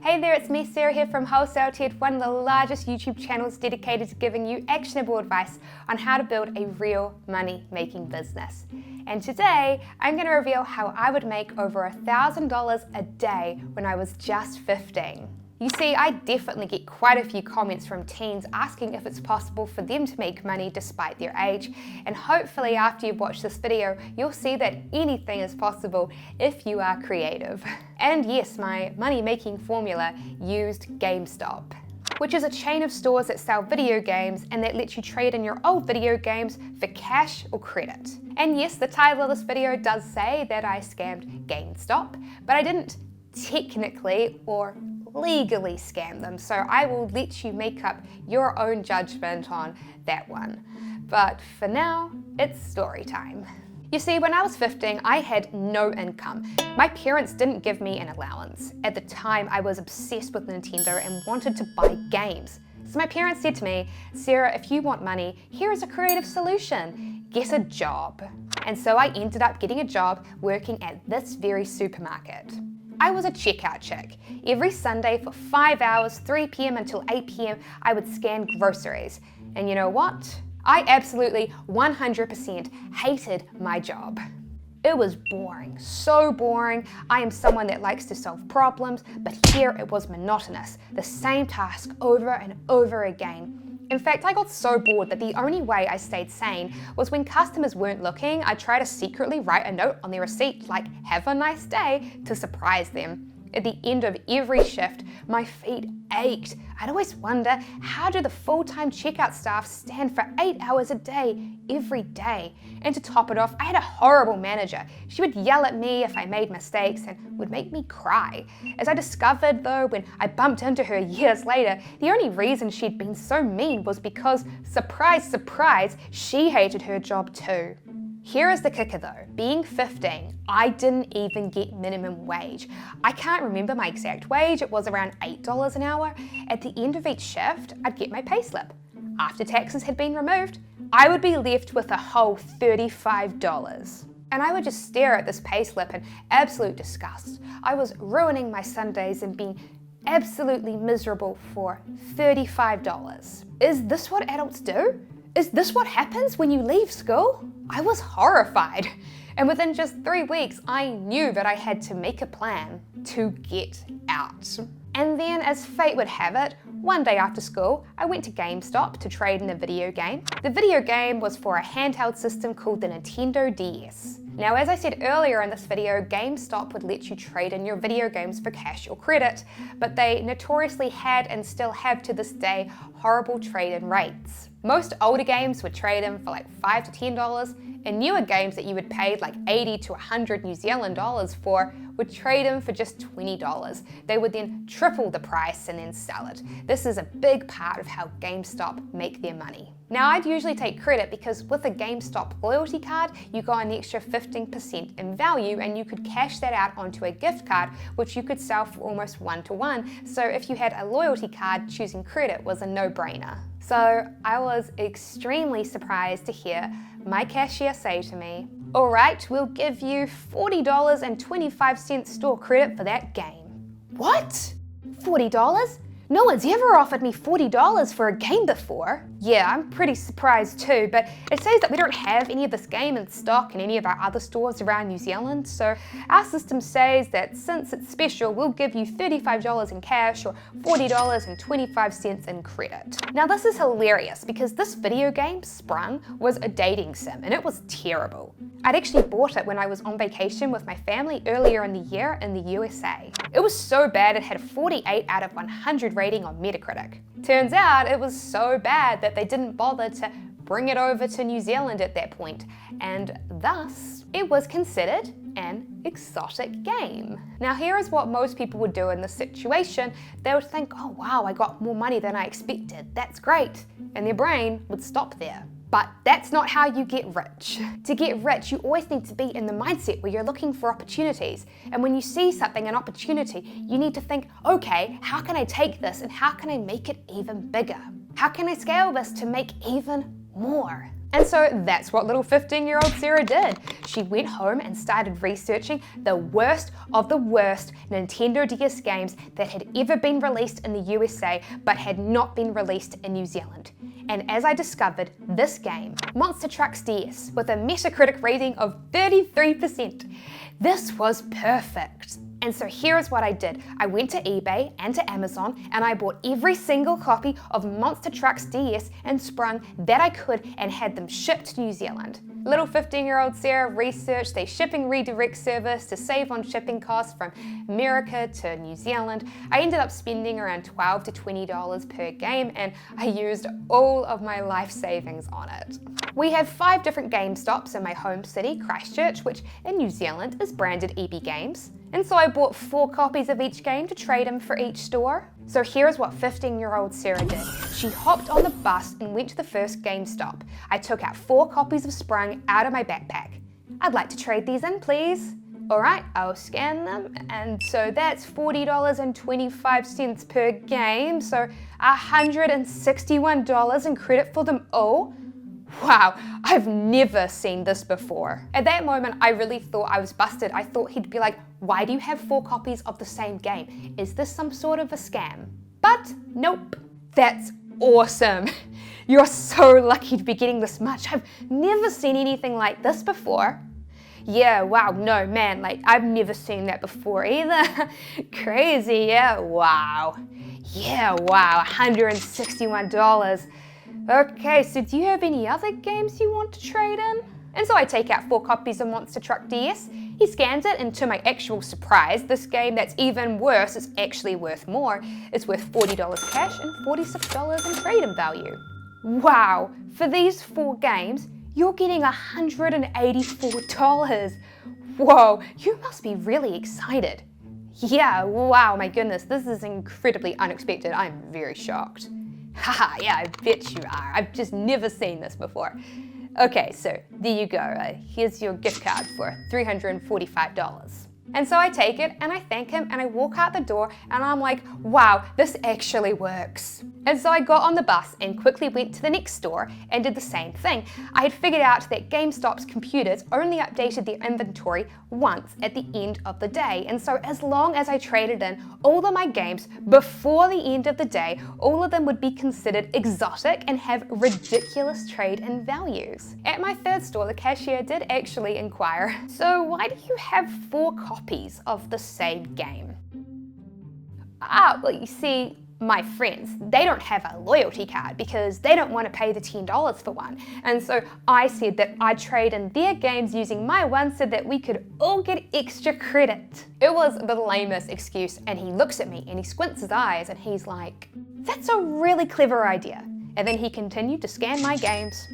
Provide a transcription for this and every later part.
Hey there, it's me Sarah here from Wholesale Ted, one of the largest YouTube channels dedicated to giving you actionable advice on how to build a real money-making business. And today, I'm going to reveal how I would make over $1,000 a day when I was just 15. You see, I definitely get quite a few comments from teens asking if it's possible for them to make money despite their age, and hopefully after you've watched this video, you'll see that anything is possible if you are creative. And yes, my money-making formula used GameStop, which is a chain of stores that sell video games and that lets you trade in your old video games for cash or credit. And yes, the title of this video does say that I scammed GameStop, but I didn't technically or legally scam them, so I will let you make up your own judgment on that one. But for now, it's story time. You see, when I was 15, I had no income. My parents didn't give me an allowance. At the time, I was obsessed with Nintendo and wanted to buy games. So my parents said to me, Sarah, if you want money, here is a creative solution. Get a job. And so I ended up getting a job working at this very supermarket. I was a checkout chick. Every Sunday for 5 hours, 3 p.m. until 8 p.m., I would scan groceries. And you know what? I absolutely 100% hated my job. It was boring, so boring. I am someone that likes to solve problems, but here it was monotonous, the same task over and over again. In fact, I got so bored that the only way I stayed sane was when customers weren't looking, I'd try to secretly write a note on their receipt like, "Have a nice day," to surprise them. At the end of every shift, my feet ached. I'd always wonder, how do the full-time checkout staff stand for 8 hours a day, every day? And to top it off, I had a horrible manager. She would yell at me if I made mistakes and would make me cry. As I discovered though, when I bumped into her years later, the only reason she'd been so mean was because, surprise, surprise, she hated her job too. Here is the kicker though, being 15, I didn't even get minimum wage. I can't remember my exact wage, it was around $8 an hour. At the end of each shift, I'd get my payslip. After taxes had been removed, I would be left with a whole $35. And I would just stare at this payslip in absolute disgust. I was ruining my Sundays and being absolutely miserable for $35. Is this what adults do? Is this what happens when you leave school? I was horrified. And within just 3 weeks, I knew that I had to make a plan to get out. And then, as fate would have it, one day after school, I went to GameStop to trade in a video game. The video game was for a handheld system called the Nintendo DS. Now, as I said earlier in this video, GameStop would let you trade in your video games for cash or credit, but they notoriously had and still have to this day horrible trade-in rates. Most older games would trade in for like $5 to $10, and newer games that you would pay like 80 to 100 New Zealand dollars for would trade in for just $20. They would then triple the price and then sell it. This is a big part of how GameStop make their money. Now, I'd usually take credit because with a GameStop loyalty card, you got an extra 15% in value and you could cash that out onto a gift card, which you could sell for almost 1-to-1. So if you had a loyalty card, choosing credit was a no-brainer. So I was extremely surprised to hear my cashier say to me, "All right, we'll give you $40.25 store credit for that game." What? $40? No one's ever offered me $40 for a game before. Yeah, I'm pretty surprised too, but it says that we don't have any of this game in stock in any of our other stores around New Zealand, so our system says that since it's special, we'll give you $35 in cash or $40.25 in credit. Now this is hilarious because this video game, Sprung, was a dating sim and it was terrible. I'd actually bought it when I was on vacation with my family earlier in the year in the USA. It was so bad it had a 48 out of 100 rating on Metacritic. Turns out it was so bad that they didn't bother to bring it over to New Zealand at that point, and thus it was considered an exotic game. Now here is what most people would do in this situation. They would think, oh wow, I got more money than I expected, that's great, and their brain would stop there. But that's not how you get rich. To get rich, you always need to be in the mindset where you're looking for opportunities. And when you see something, an opportunity, you need to think, okay, how can I take this and how can I make it even bigger? How can I scale this to make even more? And so that's what little 15-year-old Sarah did. She went home and started researching the worst of the worst Nintendo DS games that had ever been released in the USA but had not been released in New Zealand. And as I discovered, this game, Monster Trucks DS, with a Metacritic rating of 33%, this was perfect. And so here is what I did. I went to eBay and to Amazon and I bought every single copy of Monster Trucks DS and Sprung that I could and had them shipped to New Zealand. Little 15-year-old Sarah researched a shipping redirect service to save on shipping costs from America to New Zealand. I ended up spending around $12 to $20 per game and I used all of my life savings on it. We have 5 different GameStops in my home city, Christchurch, which in New Zealand is branded EB Games. And so I bought 4 copies of each game to trade them for each store. So here's what 15-year-old Sarah did. She hopped on the bus and went to the first GameStop. I took out 4 copies of Sprung out of my backpack. I'd like to trade these in, please. All right, I'll scan them. And so that's $40.25 per game. So $161 in credit for them all. Wow, I've never seen this before. At that moment, I really thought I was busted. I thought he'd be like, why do you have 4 copies of the same game? Is this some sort of a scam? But nope, that's awesome. You're so lucky to be getting this much. I've never seen anything like this before. Yeah, wow, no, man, like I've never seen that before either. Crazy, yeah, wow. Yeah, wow, $161. Okay, so do you have any other games you want to trade in? And so I take out 4 copies of Monster Truck DS. He scans it, and to my actual surprise, this game that's even worse is actually worth more. It's worth $40 cash and $46 in trade-in value. Wow, for these 4 games, you're getting $184. Whoa, you must be really excited. Yeah, wow, my goodness, this is incredibly unexpected. I'm very shocked. Haha, yeah, I bet you are. I've just never seen this before. Okay, so there you go. Here's your gift card for $345. And so I take it and I thank him and I walk out the door and I'm like, wow, this actually works. And so I got on the bus and quickly went to the next store and did the same thing. I had figured out that GameStop's computers only updated their inventory once at the end of the day. And so as long as I traded in all of my games before the end of the day, all of them would be considered exotic and have ridiculous trade-in values. At my third store, the cashier did actually inquire, so why do you have 4 copies of the same game? Well, you see, my friends, they don't have a loyalty card because they don't want to pay the $10 for one. And so I said that I'd trade in their games using my one so that we could all get extra credit. It was the lamest excuse, and he looks at me and he squints his eyes and he's like, that's a really clever idea. And then he continued to scan my games.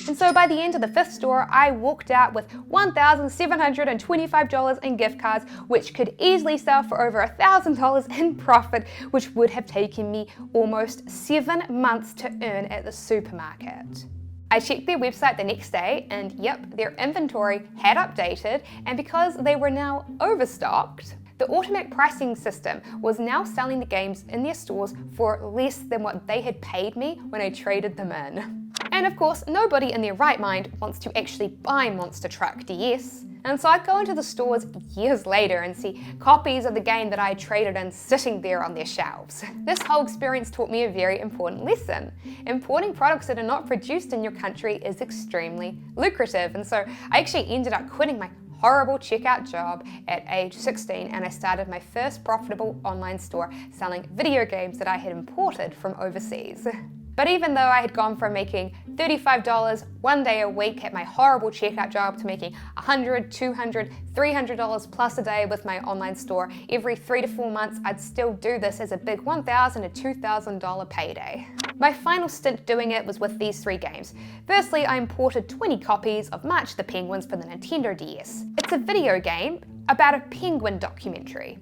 And so by the end of the 5th store, I walked out with $1,725 in gift cards, which could easily sell for over $1,000 in profit, which would have taken me almost 7 months to earn at the supermarket. I checked their website the next day and yep, their inventory had updated, and because they were now overstocked, the automatic pricing system was now selling the games in their stores for less than what they had paid me when I traded them in. And of course, nobody in their right mind wants to actually buy Monster Truck DS. And so I go into the stores years later and see copies of the game that I traded in sitting there on their shelves. This whole experience taught me a very important lesson. Importing products that are not produced in your country is extremely lucrative. And so I actually ended up quitting my horrible checkout job at age 16 and I started my first profitable online store selling video games that I had imported from overseas. But even though I had gone from making $35 one day a week at my horrible checkout job to making $100, $200, $300 plus a day with my online store, every 3 to 4 months I'd still do this as a big $1,000 to $2,000 payday. My final stint doing it was with these 3 games. Firstly, I imported 20 copies of March the Penguins for the Nintendo DS. It's a video game about a penguin documentary.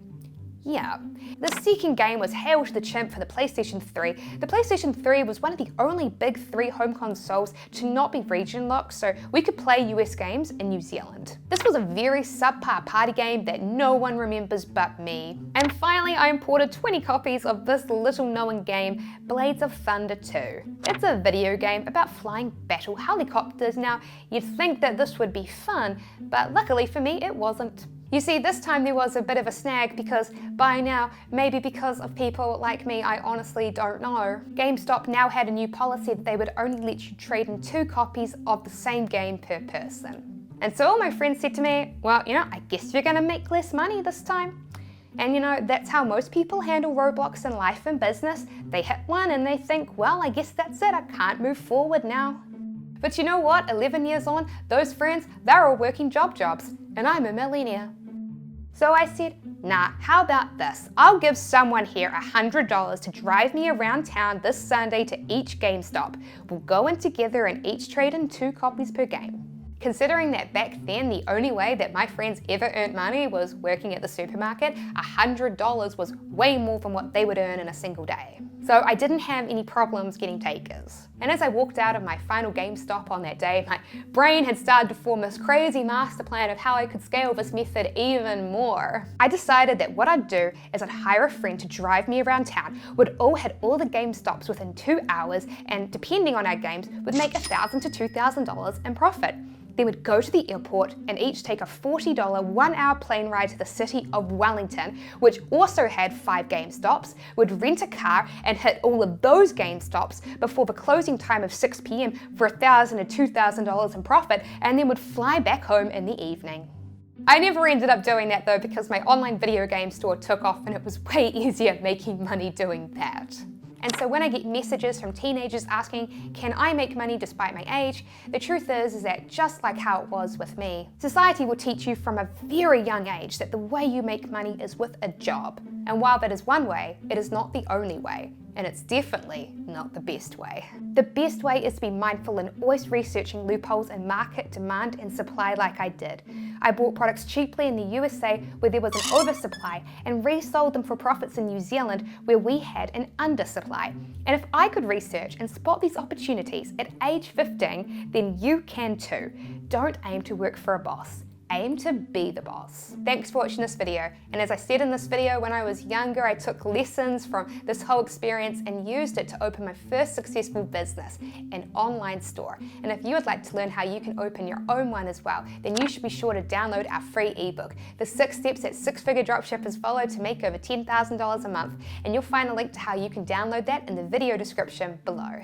Yeah. The second game was Hail to the Chimp for the PlayStation 3. The PlayStation 3 was one of the only big 3 home consoles to not be region locked, so we could play US games in New Zealand. This was a very subpar party game that no one remembers but me. And finally, I imported 20 copies of this little known game, Blades of Thunder 2. It's a video game about flying battle helicopters. Now, you'd think that this would be fun, but luckily for me, it wasn't. You see, this time there was a bit of a snag because by now, maybe because of people like me, I honestly don't know, GameStop now had a new policy that they would only let you trade in 2 copies of the same game per person. And so all my friends said to me, well, I guess you're gonna make less money this time. And that's how most people handle roadblocks in life and business. They hit one and they think, well, I guess that's it, I can't move forward now. But you know what, 11 years on, those friends, they're all working jobs, and I'm a millionaire. So I said, nah, how about this? I'll give someone here $100 to drive me around town this Sunday to each GameStop. We'll go in together and each trade in 2 copies per game. Considering that back then the only way that my friends ever earned money was working at the supermarket, $100 was way more than what they would earn in a single day. So I didn't have any problems getting takers. And as I walked out of my final GameStop on that day, my brain had started to form this crazy master plan of how I could scale this method even more. I decided that what I'd do is I'd hire a friend to drive me around town, would all hit all the GameStops within 2 hours, and depending on our games, would make $1,000 to $2,000 in profit. Then we'd go to the airport and each take a $40 1-hour plane ride to the city of Wellington, which also had 5 GameStops, would rent a car and hit all of those GameStops before the closing time of 6 p.m. for $1,000 to $2,000 in profit, and then would fly back home in the evening. I never ended up doing that though because my online video game store took off and it was way easier making money doing that. And so when I get messages from teenagers asking, can I make money despite my age? The truth is that just like how it was with me, society will teach you from a very young age that the way you make money is with a job. And while that is one way, it is not the only way. And it's definitely not the best way. The best way is to be mindful and always researching loopholes in market demand and supply like I did. I bought products cheaply in the USA where there was an oversupply and resold them for profits in New Zealand where we had an undersupply. And if I could research and spot these opportunities at age 15, then you can too. Don't aim to work for a boss. Aim to be the boss. Thanks for watching this video. And as I said in this video, when I was younger, I took lessons from this whole experience and used it to open my first successful business, an online store. And if you would like to learn how you can open your own one as well, then you should be sure to download our free ebook, The 6 Steps That 6-Figure Dropshippers Follow to Make Over $10,000 a Month. And you'll find a link to how you can download that in the video description below.